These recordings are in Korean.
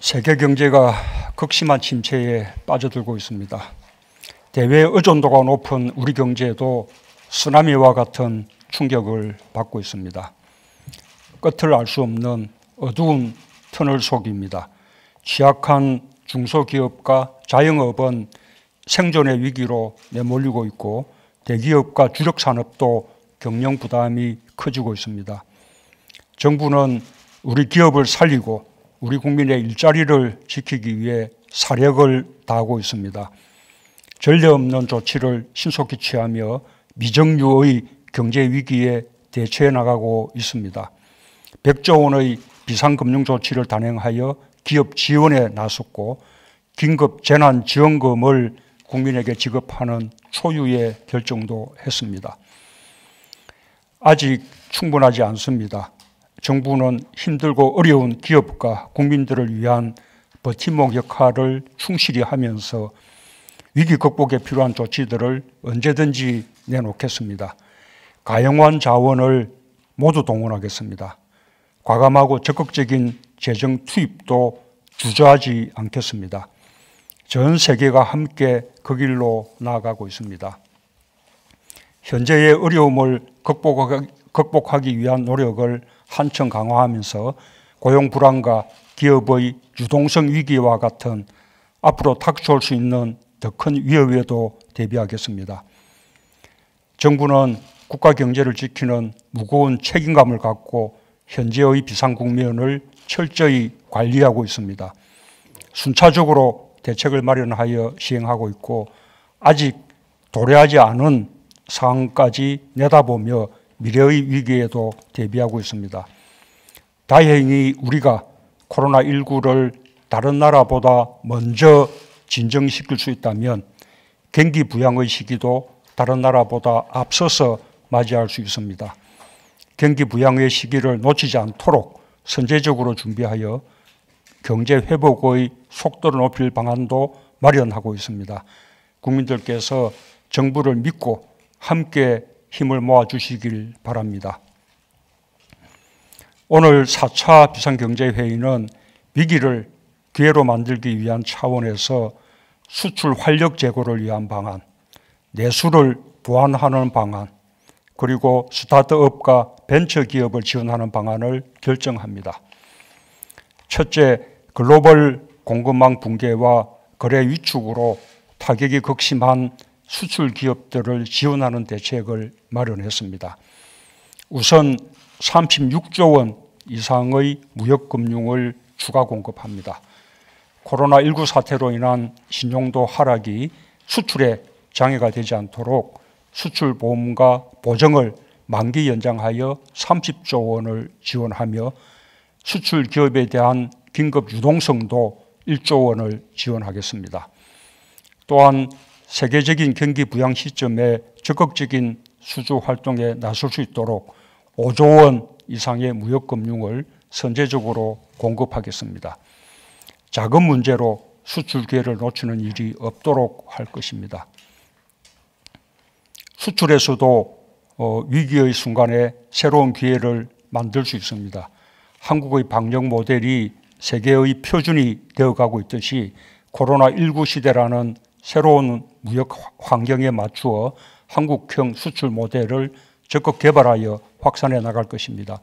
세계 경제가 극심한 침체에 빠져들고 있습니다. 대외 의존도가 높은 우리 경제도 쓰나미와 같은 충격을 받고 있습니다. 끝을 알 수 없는 어두운 터널 속입니다. 취약한 중소기업과 자영업은 생존의 위기로 내몰리고 있고 대기업과 주력 산업도 경영 부담이 커지고 있습니다. 정부는 우리 기업을 살리고 우리 국민의 일자리를 지키기 위해 사력을 다하고 있습니다. 전례 없는 조치를 신속히 취하며 미정유의 경제 위기에 대처해 나가고 있습니다. 100조 원의 비상금융 조치를 단행하여 기업 지원에 나섰고 긴급 재난지원금을 국민에게 지급하는 초유의 결정도 했습니다. 아직 충분하지 않습니다. 정부는 힘들고 어려운 기업과 국민들을 위한 버팀목 역할을 충실히 하면서 위기 극복에 필요한 조치들을 언제든지 내놓겠습니다. 가용한 자원을 모두 동원하겠습니다. 과감하고 적극적인 재정 투입도 주저하지 않겠습니다. 전 세계가 함께 그 길로 나아가고 있습니다. 현재의 어려움을 극복하기 위한 노력을 한층 강화하면서 고용 불안과 기업의 유동성 위기와 같은 앞으로 닥쳐올 수 있는 더 큰 위협에도 대비하겠습니다. 정부는 국가 경제를 지키는 무거운 책임감을 갖고 현재의 비상 국면을 철저히 관리하고 있습니다. 순차적으로 대책을 마련하여 시행하고 있고 아직 도래하지 않은 상황까지 내다보며 미래의 위기에도 대비하고 있습니다. 다행히 우리가 코로나19를 다른 나라보다 먼저 진정시킬 수 있다면 경기 부양의 시기도 다른 나라보다 앞서서 맞이할 수 있습니다. 경기 부양의 시기를 놓치지 않도록 선제적으로 준비하여 경제 회복의 속도를 높일 방안도 마련하고 있습니다. 국민들께서 정부를 믿고 함께 힘을 모아주시길 바랍니다. 오늘 4차 비상경제회의는 위기를 기회로 만들기 위한 차원에서 수출 활력 제고를 위한 방안, 내수를 보완하는 방안, 그리고 스타트업과 벤처기업을 지원하는 방안을 결정합니다. 첫째, 글로벌 공급망 붕괴와 거래 위축으로 타격이 극심한 수출 기업들을 지원하는 대책을 마련했습니다. 우선 36조 원 이상의 무역금융을 추가 공급합니다. 코로나19 사태로 인한 신용도 하락이 수출에 장애가 되지 않도록 수출보험과 보증을 만기 연장하여 30조 원을 지원하며 수출 기업에 대한 긴급 유동성도 1조 원을 지원하겠습니다. 또한 세계적인 경기 부양 시점에 적극적인 수주 활동에 나설 수 있도록 5조 원 이상의 무역금융을 선제적으로 공급하겠습니다. 자금 문제로 수출 기회를 놓치는 일이 없도록 할 것입니다. 수출에서도 위기의 순간에 새로운 기회를 만들 수 있습니다. 한국의 방역 모델이 세계의 표준이 되어가고 있듯이 코로나19 시대라는 새로운 무역 환경에 맞추어 한국형 수출 모델을 적극 개발하여 확산해 나갈 것입니다.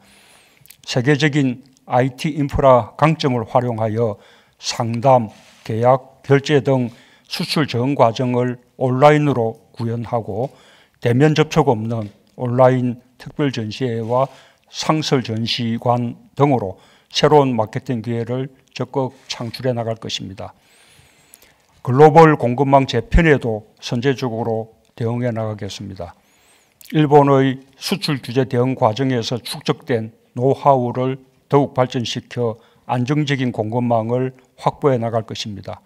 세계적인 IT 인프라 강점을 활용하여 상담, 계약, 결제 등 수출 전 과정을 온라인으로 구현하고 대면 접촉 없는 온라인 특별 전시회와 상설 전시관 등으로 새로운 마케팅 기회를 적극 창출해 나갈 것입니다. 글로벌 공급망 재편에도 선제적으로 대응해 나가겠습니다. 일본의 수출 규제 대응 과정에서 축적된 노하우를 더욱 발전시켜 안정적인 공급망을 확보해 나갈 것입니다.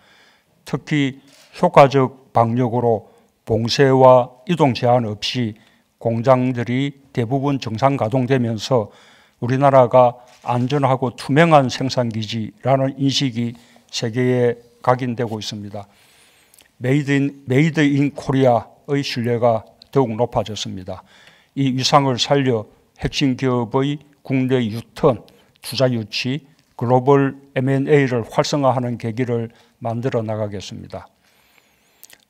특히 효과적 방역으로 봉쇄와 이동 제한 없이 공장들이 대부분 정상 가동되면서 우리나라가 안전하고 투명한 생산기지라는 인식이 세계에 각인되고 있습니다. 메이드 인 코리아의 신뢰가 더욱 높아졌습니다. 이 위상을 살려 핵심 기업의 국내 유턴, 투자 유치, 글로벌 M&A를 활성화하는 계기를 만들어 나가겠습니다.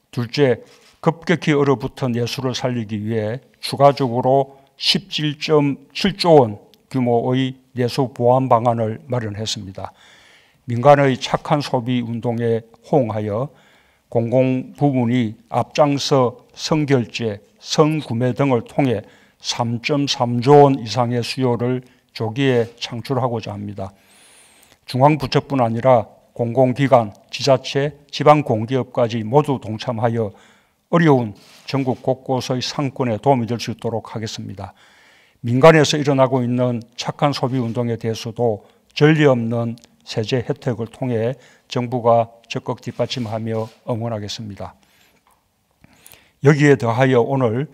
둘째, 급격히 얼어붙은 내수를 살리기 위해 추가적으로 17.7조 원 규모의 내수 보완 방안을 마련했습니다. 민간의 착한 소비 운동에 호응하여 공공 부문이 앞장서 선결제, 선구매 등을 통해 3.3조 원 이상의 수요를 조기에 창출하고자 합니다. 중앙부처뿐 아니라 공공기관, 지자체, 지방공기업까지 모두 동참하여 어려운 전국 곳곳의 상권에 도움이 될 수 있도록 하겠습니다. 민간에서 일어나고 있는 착한 소비운동에 대해서도 전례 없는 세제 혜택을 통해 정부가 적극 뒷받침하며 응원하겠습니다. 여기에 더하여 오늘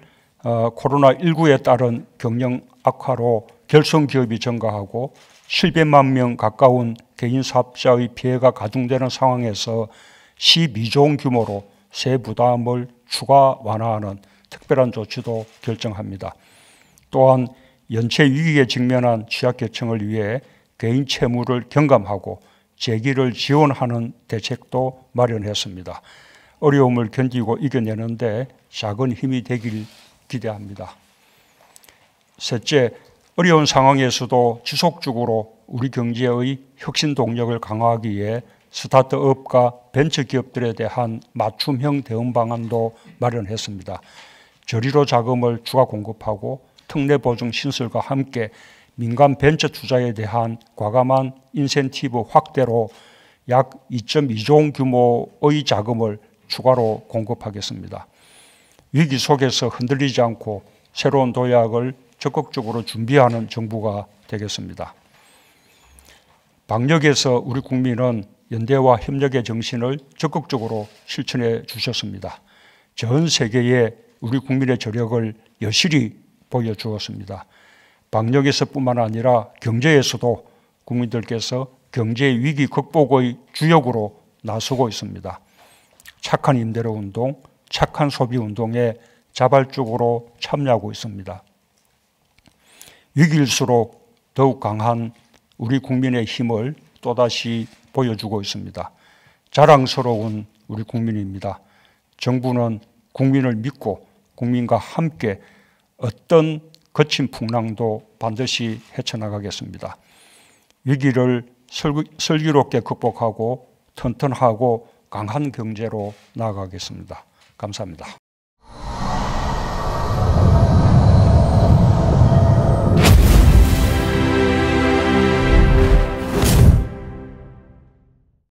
코로나19에 따른 경영 악화로 결손기업이 증가하고 700만 명 가까운 개인 사업자의 피해가 가중되는 상황에서 12조 원 규모로 세부담을 추가 완화하는 특별한 조치도 결정합니다. 또한 연체 위기에 직면한 취약계층을 위해 개인 채무를 경감하고 재기를 지원하는 대책도 마련했습니다. 어려움을 견디고 이겨내는데 작은 힘이 되길 기대합니다. 셋째, 어려운 상황에서도 지속적으로 우리 경제의 혁신 동력을 강화하기 위해 스타트업과 벤처기업들에 대한 맞춤형 대응 방안도 마련했습니다. 저리로 자금을 추가 공급하고 특례 보증 신설과 함께 민간 벤처 투자에 대한 과감한 인센티브 확대로 약 2.2조 원 규모의 자금을 추가로 공급하겠습니다. 위기 속에서 흔들리지 않고 새로운 도약을 적극적으로 준비하는 정부가 되겠습니다. 방역에서 우리 국민은 연대와 협력의 정신을 적극적으로 실천해 주셨습니다. 전 세계에 우리 국민의 저력을 여실히 보여주었습니다. 방역에서뿐만 아니라 경제에서도 국민들께서 경제 위기 극복의 주역으로 나서고 있습니다. 착한 임대료 운동, 착한 소비 운동에 자발적으로 참여하고 있습니다. 위기일수록 더욱 강한 우리 국민의 힘을 또다시 보여주고 있습니다. 자랑스러운 우리 국민입니다. 정부는 국민을 믿고 국민과 함께 어떤 거친 풍랑도 반드시 헤쳐나가겠습니다. 위기를 슬기롭게 극복하고 튼튼하고 강한 경제로 나아가겠습니다. 감사합니다.